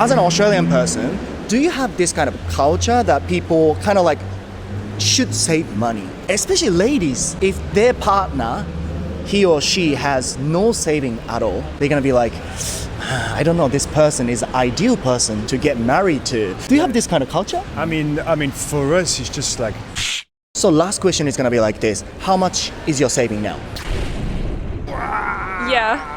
As an Australian person, do you have this kind of culture that people kind of like should save money? Especially ladies, if their partner, he or she has no saving at all, they're gonna be like, I don't know, this person is the ideal person to get married to. Do you have this kind of culture? I mean, for us, it's just like. So last question is gonna be like this. How much is your saving now? Yeah.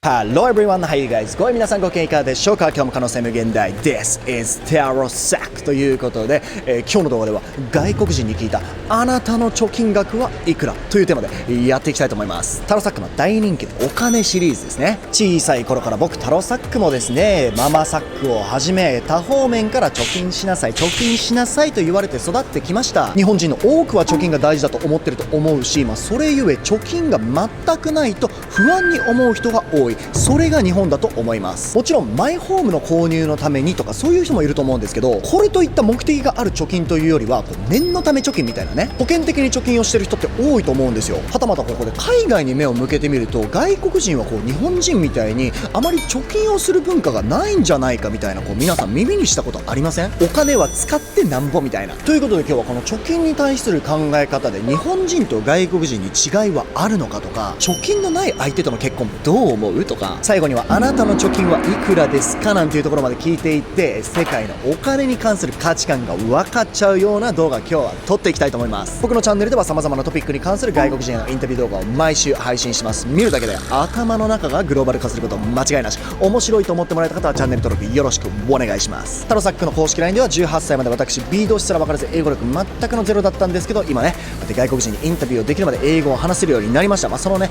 Hello everyone, how are you guys? ご皆さんご機嫌いかがでしょうか？今日も可能性無限大 This is タロサックということで、今日の動画では外国人に聞いたあなたの貯金額はいくらというテーマでやっていきたいと思います。タロサックの大人気のお金シリーズですね。小さい頃から僕タロサックもですね、ママサックをはじめ多方面から貯金しなさいと言われて育ってきました。日本人の多くは貯金が大事だと思ってると思うし、それゆえ貯金が全くないと不安に思う人が多い。それが日本だと思います。もちろんマイホームの購入のためにとかそういう人もいると思うんですけど、これといった目的がある貯金というよりは念のため貯金みたいなね、保険的に貯金をしてる人って多いと思うんですよ。はたまたここで海外に目を向けてみると、外国人は日本人みたいにあまり貯金をする文化がないんじゃないかみたいな皆さん耳にしたことありません？お金は使ってなんぼみたいな。ということで今日はこの貯金に対する考え方で日本人と外国人に違いはあるのかとか、貯金のない相手との結婚どう思うとか、最後にはあなたの貯金はいくらですかなんていうところまで聞いていって、世界のお金に関する価値観が分かっちゃうような動画今日は撮っていきたいと思います。僕のチャンネルでは様々なトピックに関する外国人へのインタビュー動画を毎週配信します。見るだけで頭の中がグローバル化すること間違いなし。面白いと思ってもらえた方はチャンネル登録よろしくお願いします。タロサックの公式 LINE では18歳まで私 B 動詞すら分からず英語力全くのゼロだったんですけど、今ね外国人にインタビューをできるまで英語を話せるようになりました。そのね、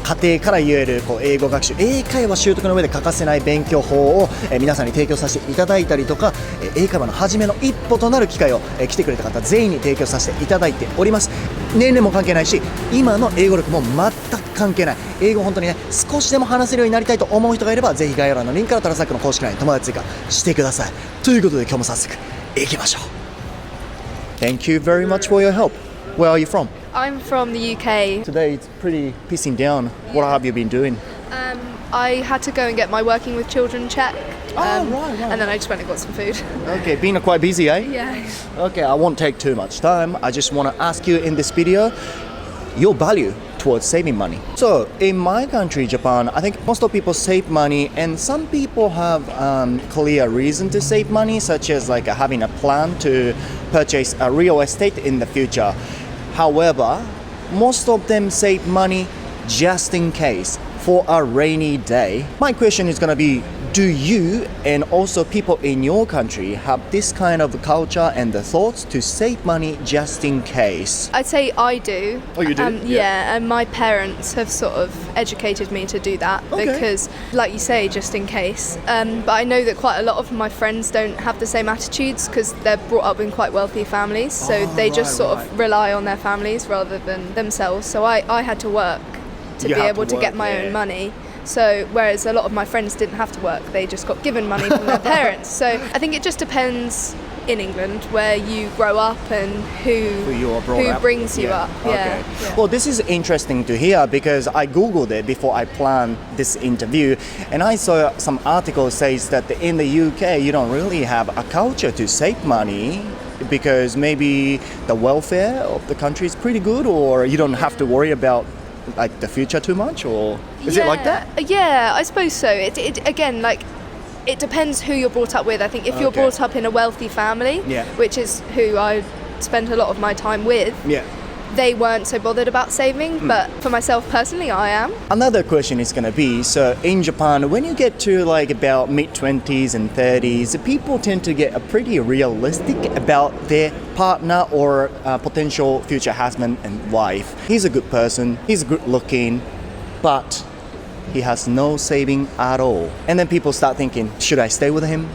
過程から言える英語学習、英会話習得の上で欠かせない勉強法を、皆さんに提供させていただいたりとか、英会話の初めの一歩となる機会を、来てくれた方全員に提供させていただいております。年齢も関係ないし、今の英語力も全く関係ない。英語を本当にね少しでも話せるようになりたいと思う人がいれば、ぜひ概要欄のリンクからタロサックの公式 LINE 友達追加してください。ということで今日も早速いきましょう。 Thank you very much for your help. Where are you from? I'm from the UK. Today it's pretty pissing down. What have you been doing? I had to go and get my working with children check. Right. And then I just went and got some food. Okay, been quite busy, eh? Yeah. Okay, I won't take too much time. I just want to ask you in this video your value towards saving money. So in my country, Japan, I think most of people save money, and some people have clear reason to save money, such as like having a plan to purchase a real estate in the future. However, most of them save money just in case, for a rainy day. My question is gonna be, do you and also people in your country have this kind of culture and the thoughts to save money just in case? I'd say I do. Oh, you do? Yeah, and my parents have sort of educated me to do that. Okay. Because, like you say, just in case. But I know that quite a lot of my friends don't have the same attitudes because they're brought up in quite wealthy families, so they just sort of rely on their families rather than themselves. So I had to work to be able to get my own money. So whereas a lot of my friends didn't have to work, they just got given money from their parents. So I think it just depends in England where you grow up and who brings you up. Okay. Well, this is interesting to hear because I googled it before I planned this interview, and I saw some article says that in the UK you don't really have a culture to save money because maybe the welfare of the country is pretty good, or you don't have to worry about like the future too much, or is it like that? Yeah, I suppose so. It again, like, it depends who you're brought up with. I think if you're brought up in a wealthy family, which is who I spent a lot of my time with, they weren't so bothered about saving, but for myself personally, I am. Another question is going to be, so in Japan, when you get to like about mid-20s and 30s, people tend to get pretty realistic about their partner or potential future husband and wife. He's a good person, he's good looking, but he has no saving at all. And then people start thinking, should I stay with him?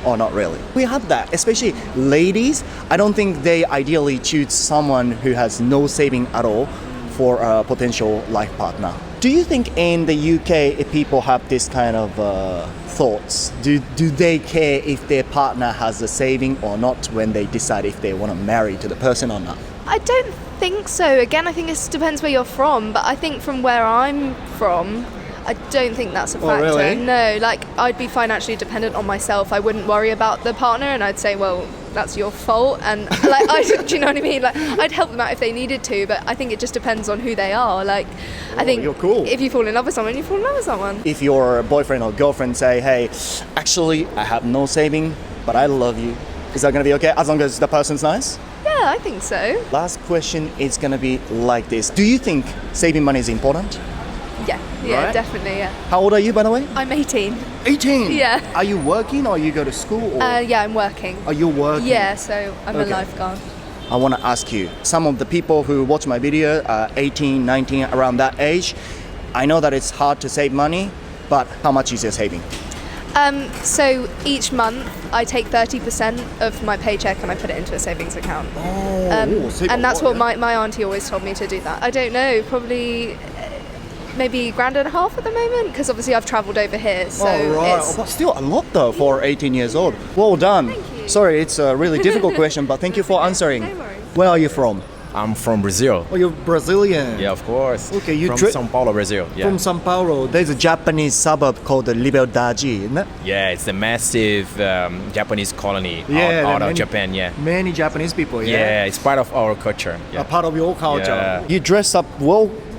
Or not really. We have that, especially ladies. I don't think they ideally choose someone who has no saving at all for a potential life partner. Do you think in the UK if people have this kind of thoughts? Do they care if their partner has a saving or not when they decide if they want to marry to the person or not? I don't think so. Again, I think it depends where you're from, but I think from where I'm from, I don't think that's a factor. Really? No, like I'd be financially dependent on myself. I wouldn't worry about the partner, and I'd say, well, that's your fault. And like, do you know what I mean? Like, I'd help them out if they needed to, but I think it just depends on who they are. Like, I think you're cool. if you fall in love with someone, you fall in love with someone. If your boyfriend or girlfriend say, hey, actually I have no saving, but I love you, is that going to be okay as long as the person's nice? Yeah, I think so. Last question is going to be like this. Do you think saving money is important? Yeah, Right? definitely, yeah. How old are you, by the way? I'm 18. 18? Yeah. Are you working or you go to school? Or Yeah, I'm working. are you working? Yeah, so I'm a Okay. lifeguard. I want to ask you, some of the people who watch my video are 18, 19, around that age. I know that it's hard to save money, but how much is your saving? So each month I take 30% of my paycheck and I put it into a savings account. And that's what my auntie always told me to do that. I don't know, probably maybe £1.5 grand at the moment, because obviously I've travelled over here, so it's... But still a lot though for 18 years old. Well done. Thank you. Sorry, it's a really difficult question, but thank you for answering. No worries. Where are you from? I'm from Brazil. Oh, you're Brazilian. Yeah, of course. Okay, you from dri- São Paulo, Brazil. Yeah. From São Paulo. There's a Japanese suburb called Liberdade, isn't it? Yeah, it's a massive Japanese colony there out are of Japan. Yeah. Many Japanese people, Yeah, it's part of our culture. A Yeah. part of your culture. Yeah. You dress up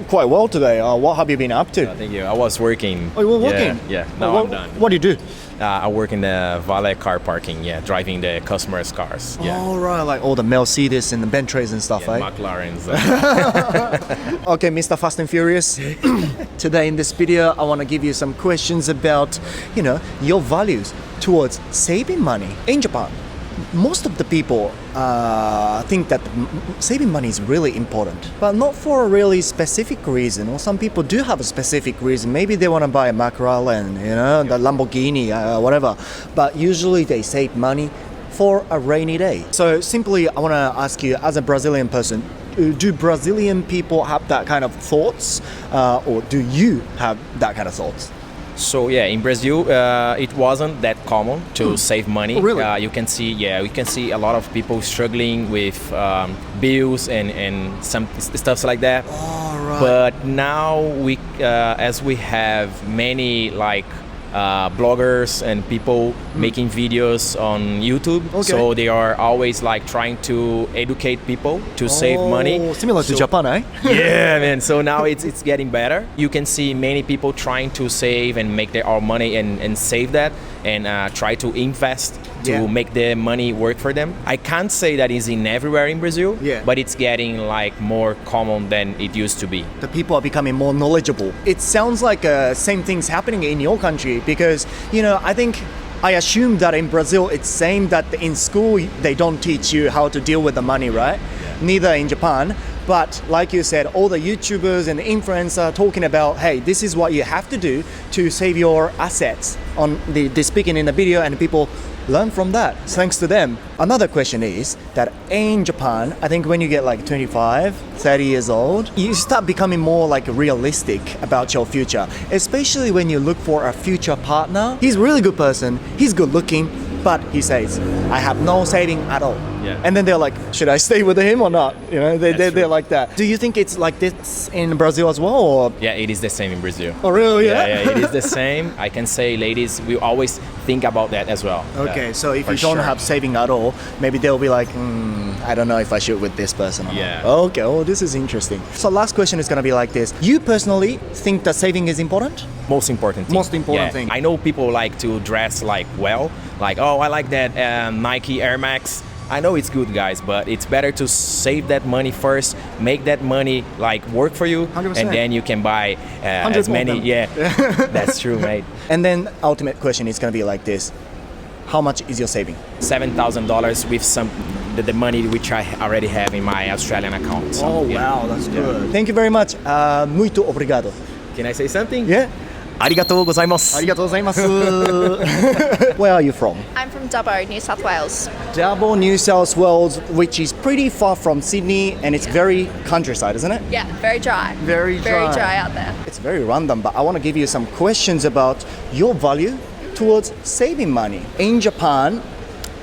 quite well today. What have you been up to? Thank you. I was working. Oh, you were working? Yeah. Now what, I'm done. What do you do? I work in the valet car parking. Yeah, driving the customers' cars. Yeah. All right, like all the Mercedes and the Bentleys and stuff, Yeah, eh? McLarens. Okay, Mr. Fast and Furious. Today in this video, I want to give you some questions about, your values towards saving money in Japan. Most of the people think that saving money is really important, but not for a really specific reason. Or some people do have a specific reason. Maybe they want to buy a McLaren, the Lamborghini, whatever. But usually they save money for a rainy day. So simply, I want to ask you, as a Brazilian person, do Brazilian people have that kind of thoughts, or do you have that kind of thoughts? So yeah, in Brazil, it wasn't that common to save money. Oh, really? We can see a lot of people struggling with bills and some stuff like that. All right. But now as we have many bloggers and people making videos on YouTube, Okay. so they are always trying to educate people to save money. Similar to Japan, eh? Yeah, man. So now it's getting better. You can see many people trying to save and make their own money and save that and try to invest to make the money work for them. I can't say that is in everywhere in Brazil, but it's getting more common than it used to be. The people are becoming more knowledgeable. It sounds like same things happening in your country because, I assume that in Brazil it's same that in school they don't teach you how to deal with the money, right? Neither in Japan. But like you said, all the YouTubers and influencers are talking about, hey, this is what you have to do to save your assets on the speaking in the video, and people learn from that thanks to them. Another question is that in Japan, I think when you get 25, 30 years old, you start becoming more realistic about your future, especially when you look for a future partner. He's a really good person, he's good looking, but he says, I have no saving at all. Yeah. And then they're like, should I stay with him or not? They're true. like that. Do you think it's like this in Brazil as well? Or? Yeah, it is the same in Brazil. Oh, really? Yeah, it is the same. I can say, ladies, we always think about that as well. Okay, so if for you don't sure. have saving at all, maybe they'll be like, I don't know if I should with this person or Yeah. not. Okay, this is interesting. So last question is going to be like this. You personally think that saving is important? Most important thing. Most important thing. I know people like to dress well. I like that Nike Air Max. I know it's good, guys, but it's better to save that money first, make that money work for you, 100%. and then you can buy as many. Yeah, that's true, mate. And then ultimate question is going to be like this. How much is your saving? $7,000 with the money which I already have in my Australian account. So, yeah. Wow, that's good. Thank you very much. Muito obrigado. Can I say something? Yeah? ありがとうございます。ありがとうございます。Where are you from? I'm from Dubbo, New South Wales. Dubbo, New South Wales, which is pretty far from Sydney, and it's very countryside, isn't it? Yeah, very dry. Very Very dry out there. It's very random, but I want to give you some questions about your value towards saving money. In Japan,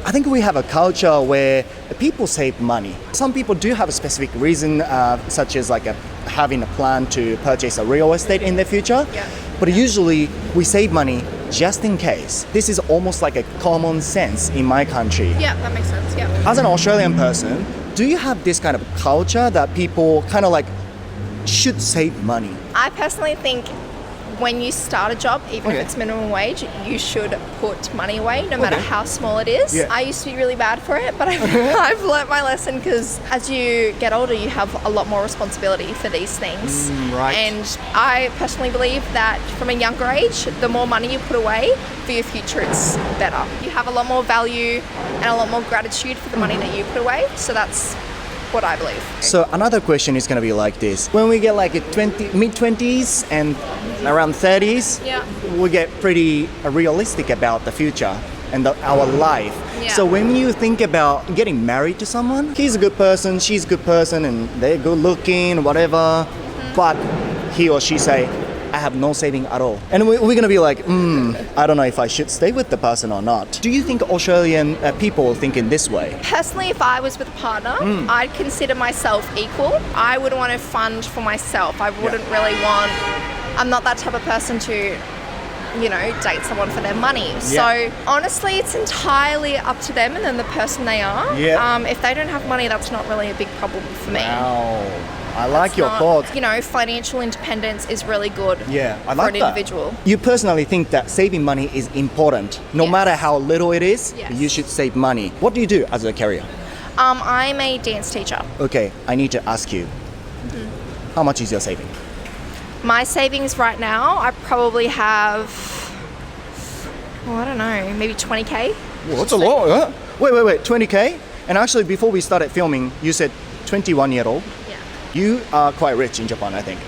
I think we have a culture where people save money. Some people do have a specific reason, such as like having a plan to purchase a real estate in the future. Yeah. But usually we save money just in case. This is almost like a common sense in my country. Yeah, that makes sense. Yeah. As an Australian person, do you have this kind of culture that people kind of like should save money? I personally think when you start a job, even Okay. if it's minimum wage, you should put money away, no matter how small it is. Yeah. I used to be really bad for it, but I've learnt my lesson because as you get older, you have a lot more responsibility for these things. Right. And I personally believe that from a younger age, the more money you put away for your future, it's better. You have a lot more value and a lot more gratitude for the money that you put away. So that's what I believe. So another question is going to be like this. When we get like a mid-20s and around 30s, Yeah. we get pretty realistic about the future and our life. Yeah. So when you think about getting married to someone, he's a good person, she's a good person, and they're good looking, whatever, but he or she say, I have no saving at all. And we're going to be like, I don't know if I should stay with the person or not. Do you think Australian people think in this way? Personally, if I was with a partner, I'd consider myself equal. I would want to fund for myself. I wouldn't really want, I'm not that type of person to, date someone for their money. So honestly, it's entirely up to them and then the person they are. Yeah. If they don't have money, that's not really a big problem for me. Wow. I like It's your not- thoughts. Financial independence is really good Yeah, I for like an that. individual. You personally think that saving money is important. No Yes. matter how little it is, Yes. you should save money. What do you do as a career? I'm a dance teacher. Okay, I need to ask you. How much is your saving? My savings right now, I probably have, I don't know, maybe 20K. Well, that's a lot, huh? Wait, 20K? And actually, before we started filming, you said 21-year-old. Yeah. You are quite rich in Japan, I think.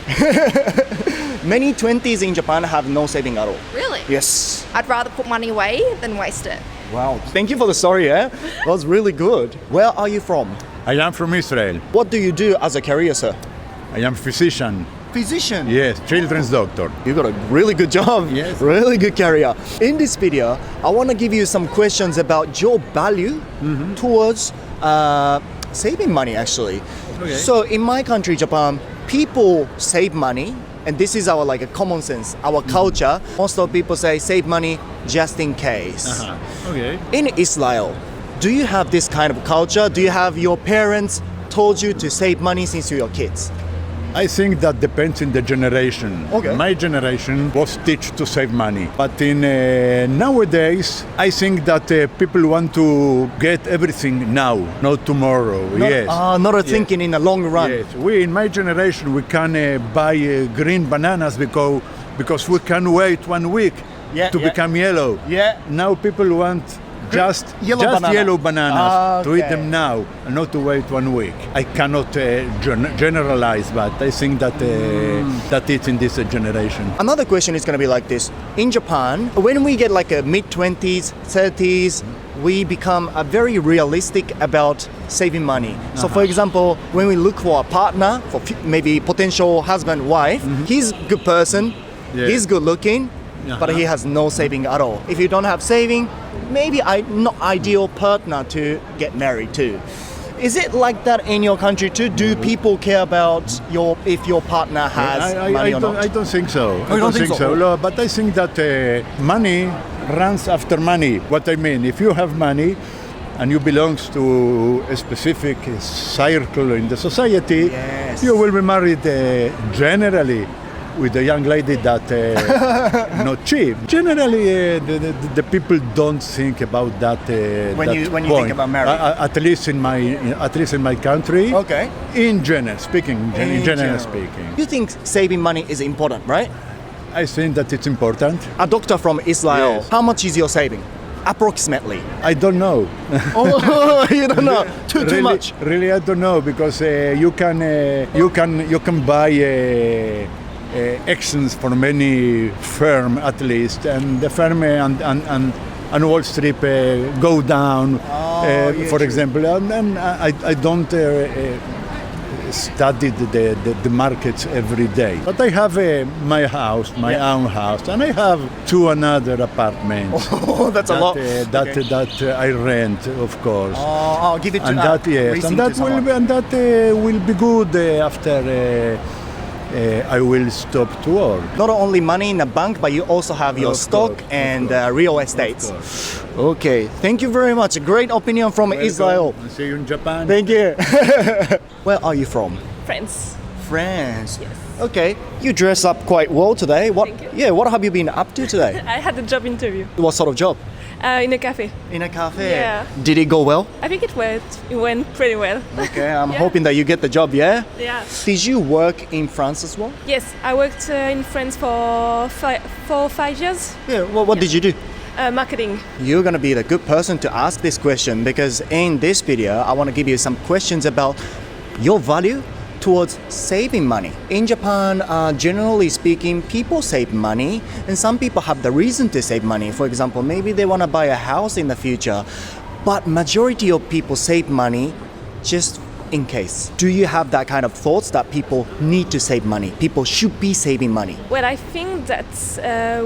Many 20s in Japan have no saving at all. Really? Yes. I'd rather put money away than waste it. Wow. Thank you for the story, That was really good. Where are you from? I am from Israel. What do you do as a career, sir? I am physician. Physician. Yes, children's doctor. You got a really good job. Yes. Really good career. In this video, I want to give you some questions about your value towards saving money, actually. Okay. So in my country, Japan, people save money, and this is our like a common sense, our culture. Most of people say save money just in case. Okay. In Israel, do you have this kind of culture? Do you have your parents told you to save money since you were kids? I think that depends in the generation. Okay. My generation was taught to save money. But in nowadays, I think that people want to get everything now, not tomorrow. Yes. Not thinking in the long run. Yes. We, in my generation, we can buy green bananas because we can wait 1 week to become yellow. Yeah. Now people want just yellow bananas to eat them now and not to wait 1 week. I cannot generalize, but I think that that it's in this generation. Another question is going to be like this. In Japan, when we get like a mid-20s, 30s, we become very realistic about saving money. So for example, when we look for a partner, for maybe potential husband, wife, he's a good person, he's good looking, but he has no saving at all. If you don't have saving, maybe not ideal partner to get married to. Is it like that in your country too? Do people care about if your partner has money or not? I don't think so. you don't think so? No, but I think that money runs after money. What I mean, if you have money and you belong to a specific circle in the society, you will be married generally with a young lady that not cheap. Generally, the people don't think about that. When you point. think about marriage, at least in my country. Okay. In general speaking, You think saving money is important, right? I think that it's important. A doctor from Israel. Yes. How much is your saving? Approximately. I don't know. Oh, you don't know. Too really, much. Really, I don't know because you can buy actions for many firm at least, and the firm and Wall Street go down, for example, and I don't study the markets every day. But I have my house, my own house, and I have 2 another apartments. Oh, that's a lot. That I rent, of course. Oh, I'll give it to And that will be good after I will stop to work. Not only money in the bank, but you also have your Of stock course, and real estates. Okay, thank you very much. A great opinion from Israel. I'll see you in Japan. Thank you. Where are you from? France. France. Yes. Okay, you dress up quite well today. What? Thank you. Yeah, what have you been up to today? I had a job interview What sort of job? in a cafe. In a cafe. Yeah. Did it go well? I think it went pretty well. Okay, I'm Yeah. hoping that you get the job. Yeah. Yeah. Did you work in France as well? Yes, I worked in France for 5 years. Yeah. What did you do? Marketing. You're gonna be the good person to ask this question because in this video, I want to give you some questions about your value towards saving money. In Japan, generally speaking, people save money, and some people have the reason to save money. For example, maybe they want to buy a house in the future, but majority of people save money just in case. Do you have that kind of thoughts that people need to save money? People should be saving money. Well, I think that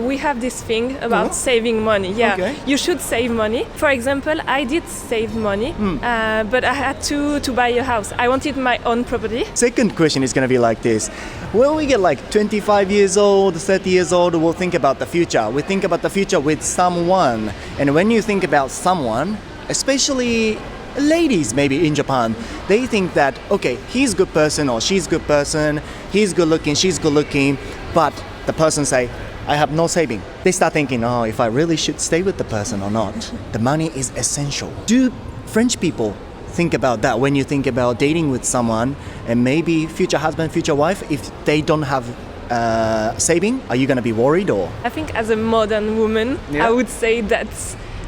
we have this thing about saving money. Yeah, Okay. you should save money. For example, I did save money, but I had to buy a house. I wanted my own property. Second question is going to be like this. When we get like 25 years old, 30 years old, we'll think about the future. We think about the future with someone. And when you think about someone, especially ladies maybe in Japan, they think that, okay, he's a good person or she's a good person, he's good looking, she's good looking, but the person say, I have no saving. They start thinking, oh, if I really should stay with the person or not. The money is essential. Do French people think about that when you think about dating with someone and maybe future husband, future wife, if they don't have saving, are you going to be worried or? I think as a modern woman, Yeah. I would say that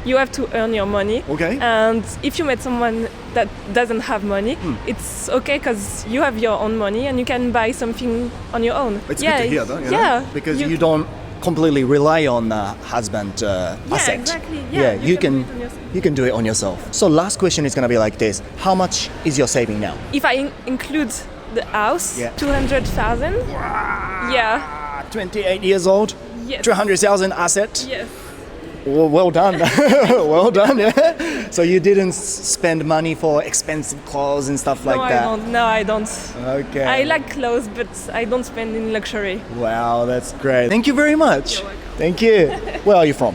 you have to earn your money. Okay. And if you met someone that doesn't have money, it's okay because you have your own money and you can buy something on your own. It's yeah, good to hear though, you know? yeah, Because you don't completely rely on the husband asset. exactly. Yeah, you can do it on yourself. you can do it on yourself. So last question is going to be like this. How much is your saving now? If I include the house, Yeah. 200,000. Yeah. 28 years old, Yes. 200,000 asset. Yes. Well done. Well done, yeah. So you didn't spend money for expensive clothes and stuff like no, that? I don't. No, I don't. Okay. I like clothes, but I don't spend in luxury. Wow, that's great. Thank you very much. You're welcome. Thank you. Where are you from?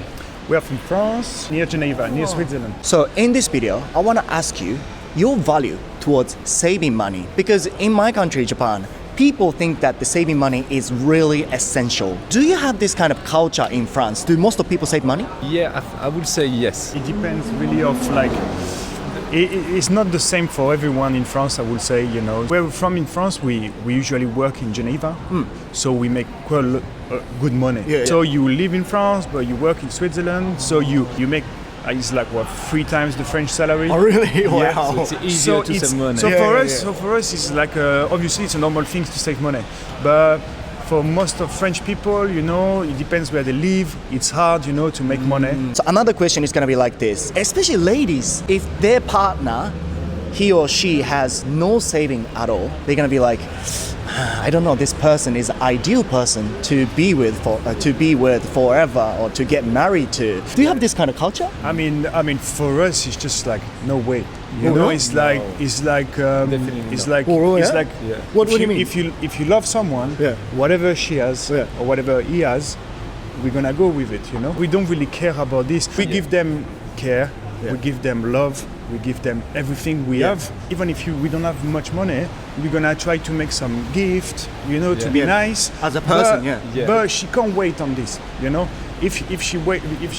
We are from France, near Geneva, near Switzerland. So in this video, I want to ask you your value towards saving money because in my country, Japan, people think that the saving money is really essential. Do you have this kind of culture in France? Do most of people save money? Yeah, I would say yes. It depends really of like, it's not the same for everyone in France, I would say, you know. Where we're from in France, we usually work in Geneva, so we make quite good money. Yeah, So you live in France, but you work in Switzerland, so you make, it's like what, 3 times the French salary. Oh, really? Yeah. Wow. It's easier to save money. So Yeah, for yeah, us, yeah. so for us, it's like obviously it's a normal thing to save money, but for most of French people, you know, it depends where they live. It's hard, you know, to make money. So another question is going to be like this. Especially ladies, if their partner, he or she has no saving at all, they're going to be like, I don't know, this person is the ideal person to be with forever or to get married to. Do you have this kind of culture? I mean, for us, it's just like no way. You Oh, know, no? it's like Definitely it's not. like Oh, it's yeah? like Yeah. What do you mean? If you love someone, Yeah. whatever she has Yeah. or whatever he has, we're gonna go with it. You know, we don't really care about this. We give them care, we give them love, we give them everything we Yeah. have. Even if we don't have much money, we're gonna try to make some gift, you know, to Yeah. be Yeah. nice. As a person, But- yeah. Yeah. But she can't wait on this, you know. If she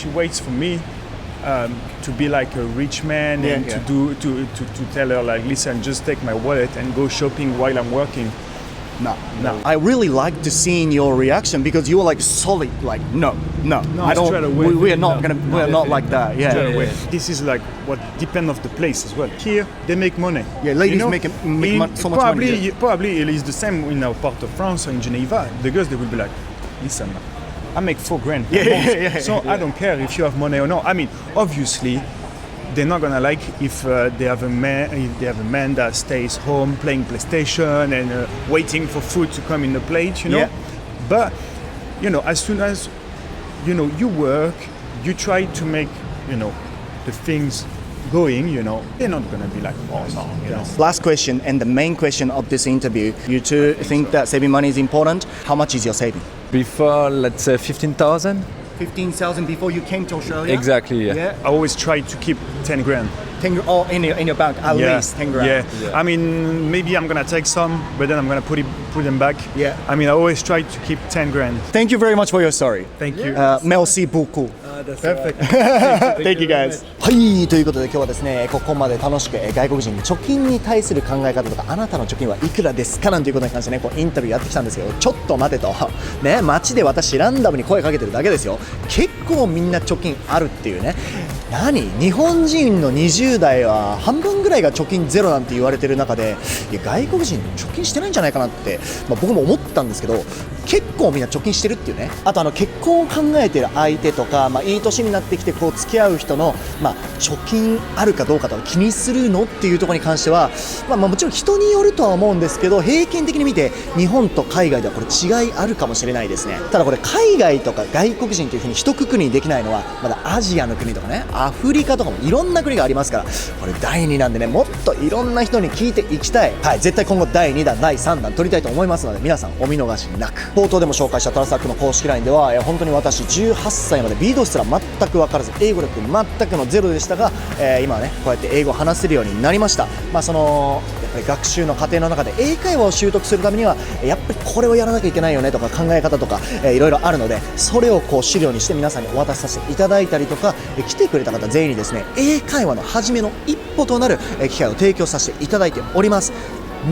waits for me to be like a rich man Yeah, and yeah. to tell her like, listen, just take my wallet and go shopping while I'm working. No. I really like to see your reaction because you are like solid, like no. I don't. straight away. We are not gonna. We are not like that. Yeah. Straight away. This is like what depends of the place as well. Here they make money. Yeah, ladies make so much money. Probably it is the same in our part of France or in Geneva. The girls they will be like, listen, I make $4,000 per month, so I don't care if you have money or not. I mean, obviously, they're not gonna like if they have a man that stays home playing PlayStation and waiting for food to come in the plate, you know. Yeah. But as soon as you work, you try to make the things going, they're not gonna be like, oh no, Last question and the main question of this interview. You two think that saving money is important? How much is your saving? Before, let's say 15,000. 15,000 before you came to Australia. Exactly. Yeah. I always try to keep $10,000. 10 or in your bank at least 10 grand. Yeah. I mean, maybe I'm gonna take some, but then I'm gonna put them back. Yeah. I mean, I always try to keep $10,000. Thank you very much for your story. Thank you. Merci beaucoup. Perfect. Thank you guys. はい、ということで今日はですね、ここまで楽しく外国人に貯金に対する考え方とか、あなたの貯金はいくらですかなんていうことに関してね、インタビューやってきたんですけど、ちょっと待てと、ね、街で私ランダムに声かけてるだけですよ。結構みんな貯金あるっていうね。日本人の20代は半分ぐらいが貯金ゼロなんて言われてる中で、いや外国人貯金してないんじゃないかなって、僕も思ったんですけど、結構みんな貯金してるっていうね。あと結婚を考えてる相手とか、いい年になってきて付き合う人の、貯金あるかどうかとか気にするのっていうところに関しては、もちろん人によるとは思うんですけど、平均的に見て日本と海外ではこれ違いあるかもしれないですね。ただこれ海外とか外国人というふうに一括りにできないのはまだアジアの国とかね、アフリカとかもいろんな国がありますから、これ第2弾でね、もっといろんな人に聞いていきたい。はい、絶対今後第2弾第3弾撮りたいと思いますので、皆さんお見逃しなく。冒頭でも紹介したタロサックの公式 LINE では本当に私18歳までビードすら全く分からず、英語力全くのゼロでしたが、今はねこうやって英語を話せるようになりました。やっぱり学習の過程の中で英会話を習得するためにはやっぱりこれをやらなきゃいけないよねとか考え方とか、いろいろあるので、それを資料にして皆さんにお渡しさせていただいたりとか、来てくれた方全員にですね、英会話の初めの一歩となる機会を提供させていただいております。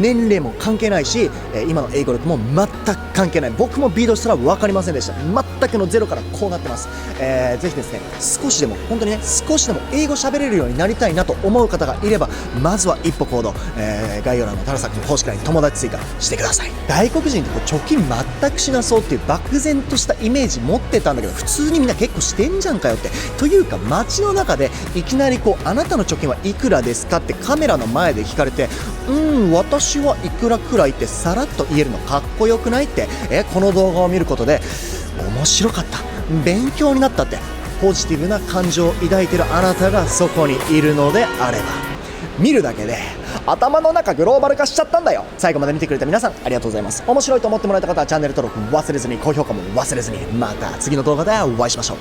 年齢も関係ないし、今の英語力も全く関係ない。僕もビードしたら分かりませんでした。全くのゼロからこうなってます。ぜひですね、少しでも本当にね、少しでも英語喋れるようになりたいなと思う方がいれば、まずは一歩行動、概要欄のタロサックの公式 LINE 友達追加してください。外国人って貯金全くしなそうっていう漠然としたイメージ持ってたんだけど、普通にみんな結構してんじゃんかよって。というか街の中でいきなりあなたの貯金はいくらですかってカメラの前で聞かれて、私はいくらくらいってさらっと言えるのかっこよくないって、この動画を見ることで面白かった、勉強になったってポジティブな感情を抱いているあなたがそこにいるのであれば、見るだけで頭の中グローバル化しちゃったんだよ。最後まで見てくれた皆さんありがとうございます。面白いと思ってもらえた方はチャンネル登録忘れずに、高評価も忘れずに、また次の動画でお会いしましょう。